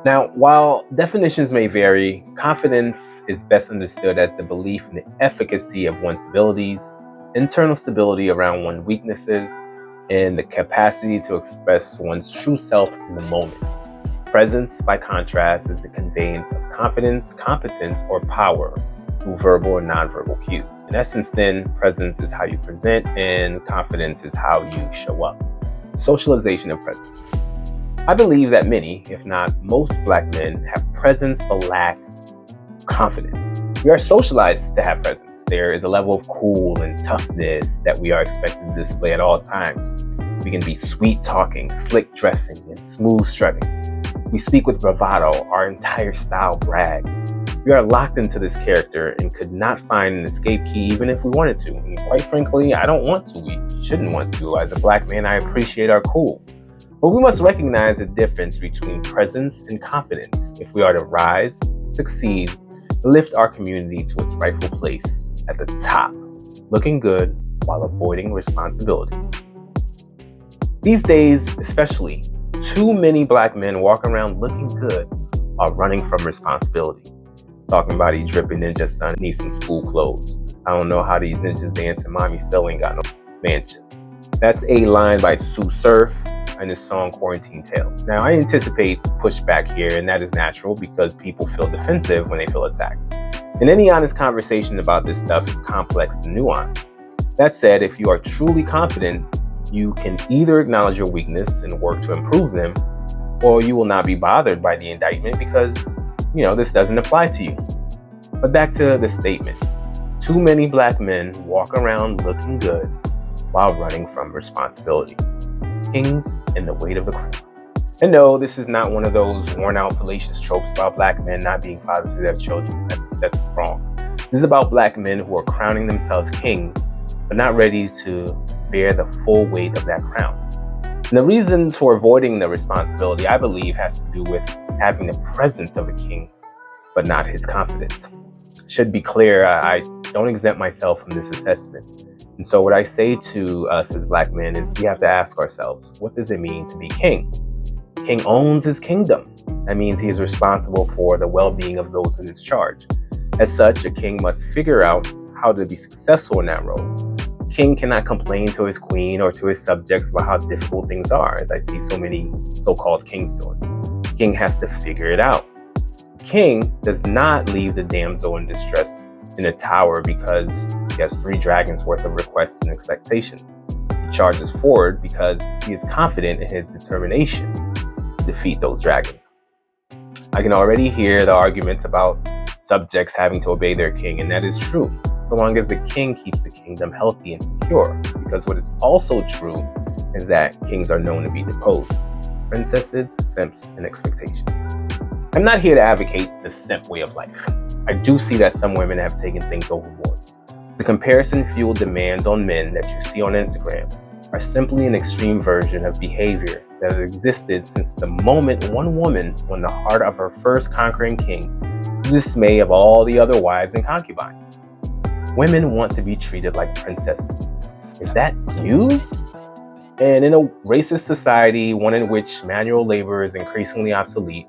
Now, while definitions may vary, confidence is best understood as the belief in the efficacy of one's abilities, internal stability around one's weaknesses, and the capacity to express one's true self in the moment. Presence, by contrast, is the conveyance of confidence, competence, or power through verbal or nonverbal cues. In essence, then, presence is how you present, and confidence is how you show up. Socialization of presence. I believe that many, if not most, Black men have presence but lack confidence. We are socialized to have presence. There is a level of cool and toughness that we are expected to display at all times. We can be sweet talking, slick dressing, and smooth strutting. We speak with bravado, our entire style brags. We are locked into this character and could not find an escape key even if we wanted to. And quite frankly, I don't want to. We shouldn't want to. As a Black man, I appreciate our cool. But we must recognize the difference between presence and confidence if we are to rise, succeed, and lift our community to its rightful place at the top, looking good while avoiding responsibility. These days, especially, too many Black men walk around looking good while running from responsibility. Talking about he dripping ninja son needs some school clothes. I don't know how these ninjas dance and mommy still ain't got no mansion. That's a line by Sue Surf and his song Quarantine Tales. Now, I anticipate pushback here, and that is natural because people feel defensive when they feel attacked. And any honest conversation about this stuff is complex and nuanced. That said, if you are truly confident, you can either acknowledge your weakness and work to improve them, or you will not be bothered by the indictment because, this doesn't apply to you. But back to the statement. Too many Black men walk around looking good while running from responsibility. Kings and the weight of the crown. And no, this is not one of those worn-out fallacious tropes about Black men not being fathers to their children. That's wrong. This is about Black men who are crowning themselves kings, but not ready to bear the full weight of that crown. And the reasons for avoiding the responsibility, I believe, has to do with having the presence of a king, but not his confidence. Should be clear, I don't exempt myself from this assessment. And so what I say to us as Black men is we have to ask ourselves, what does it mean to be king? King owns his kingdom. That means he is responsible for the well-being of those in his charge. As such, a king must figure out how to be successful in that role. A king cannot complain to his queen or to his subjects about how difficult things are, as I see so many so-called kings doing. The king has to figure it out. The king does not leave the damsel in distress in a tower because he has 3 dragons worth of requests and expectations. He charges forward because he is confident in his determination to defeat those dragons. I can already hear the arguments about subjects having to obey their king, and that is true, so long as the king keeps the kingdom healthy and secure. Because what is also true is that kings are known to be deposed. Princesses, simps, and expectations. I'm not here to advocate the simp way of life. I do see that some women have taken things overboard. The comparison-fueled demands on men that you see on Instagram are simply an extreme version of behavior that has existed since the moment one woman won the heart of her first conquering king, to the dismay of all the other wives and concubines. Women want to be treated like princesses. Is that used? And in a racist society, one in which manual labor is increasingly obsolete,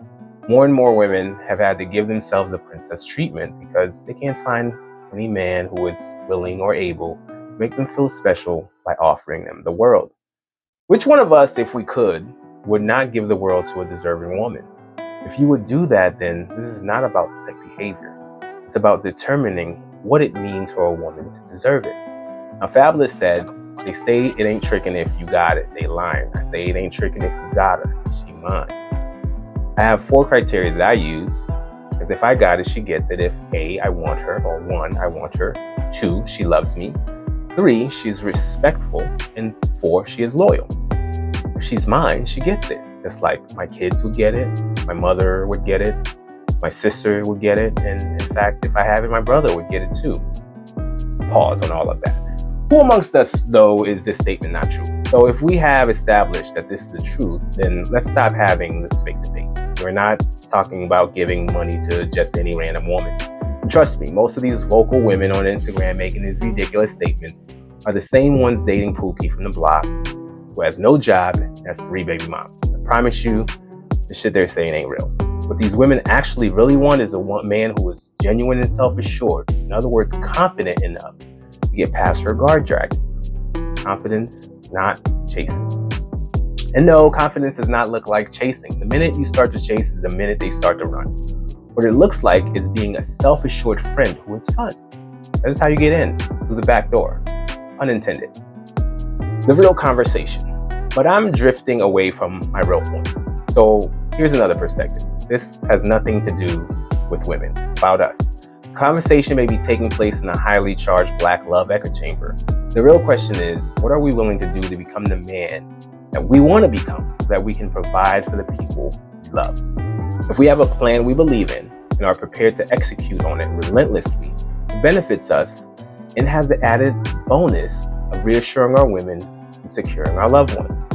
more and more women have had to give themselves the princess treatment because they can't find any man who is willing or able to make them feel special by offering them the world. Which one of us, if we could, would not give the world to a deserving woman? If you would do that, then this is not about sick behavior. It's about determining what it means for a woman to deserve it. Now, Fabulous said, they say it ain't tricking if you got it, they lying. I say it ain't tricking if you got her, she mine. I have 4 criteria that I use, because if I got it, she gets it. If A, I want her, or 1, I want her. 2, she loves me. 3, she's respectful. And 4, she is loyal. If she's mine, she gets it. Just like my kids would get it, my mother would get it, my sister would get it, and in fact, if I have it, my brother would get it too. Pause on all of that. Who amongst us, though, is this statement not true? So if we have established that this is the truth, then let's stop having this fake debate. We're not talking about giving money to just any random woman. And trust me, most of these vocal women on Instagram making these ridiculous statements are the same ones dating Pookie from the block, who has no job and has 3 baby moms. I promise you, the shit they're saying ain't real. What these women actually really want is a man who is genuine and self-assured. In other words, confident enough to get past her guard dragons. Confidence, not chasing. And no, confidence does not look like chasing. The minute you start to chase is the minute they start to run. What it looks like is being a self-assured friend who is fun. That is how you get in, through the back door. Unintended. The real conversation. But I'm drifting away from my real point. So here's another perspective. This has nothing to do with women. It's about us. The conversation may be taking place in a highly charged black love echo chamber. The real question is, what are we willing to do to become the man that we want to become so that we can provide for the people we love? If we have a plan we believe in and are prepared to execute on it relentlessly, it benefits us and has the added bonus of reassuring our women and securing our loved ones.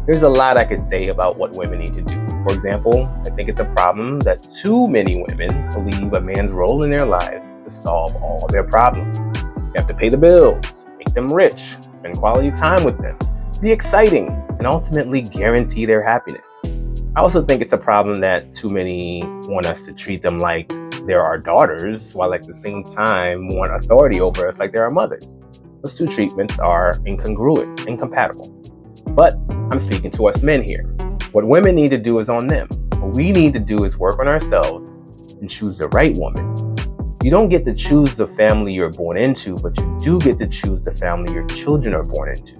There's a lot I could say about what women need to do. For example, I think it's a problem that too many women believe a man's role in their lives is to solve all their problems. You have to pay the bills, make them rich, spend quality time with them, be exciting, and ultimately guarantee their happiness. I also think it's a problem that too many want us to treat them like they're our daughters, while at the same time want authority over us like they're our mothers. Those two treatments are incongruent, incompatible. But I'm speaking to us men here. What women need to do is on them. What we need to do is work on ourselves and choose the right woman. You don't get to choose the family you're born into, but you do get to choose the family your children are born into.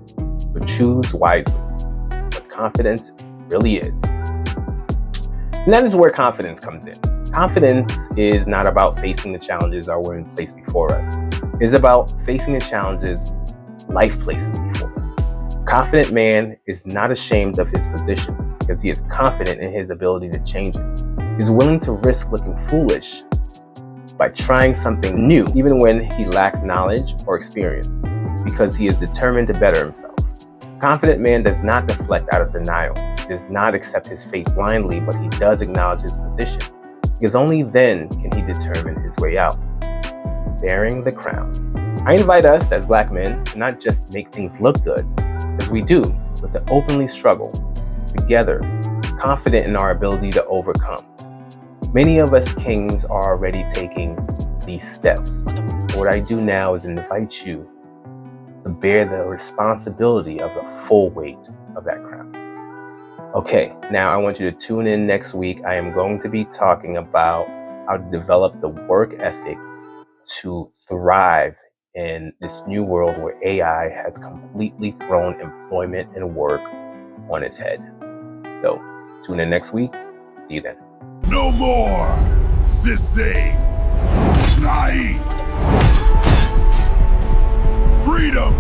So choose wisely. What confidence really is. And that is where confidence comes in. Confidence is not about facing the challenges that were in place before us. It is about facing the challenges life places before us. A confident man is not ashamed of his position because he is confident in his ability to change it. He's willing to risk looking foolish by trying something new, even when he lacks knowledge or experience, because he is determined to better himself. A confident man does not deflect out of denial. He does not accept his fate blindly, but he does acknowledge his position, because only then can he determine his way out. Bearing the crown. I invite us as black men to not just make things look good, as we do, but to openly struggle together, confident in our ability to overcome. Many of us kings are already taking these steps. What I do now is invite you to bear the responsibility of the full weight of that crown. Okay, now I want you to tune in next week. I am going to be talking about how to develop the work ethic to thrive in this new world where AI has completely thrown employment and work on its head. So, tune in next week. See you then. No more sissy. Freedom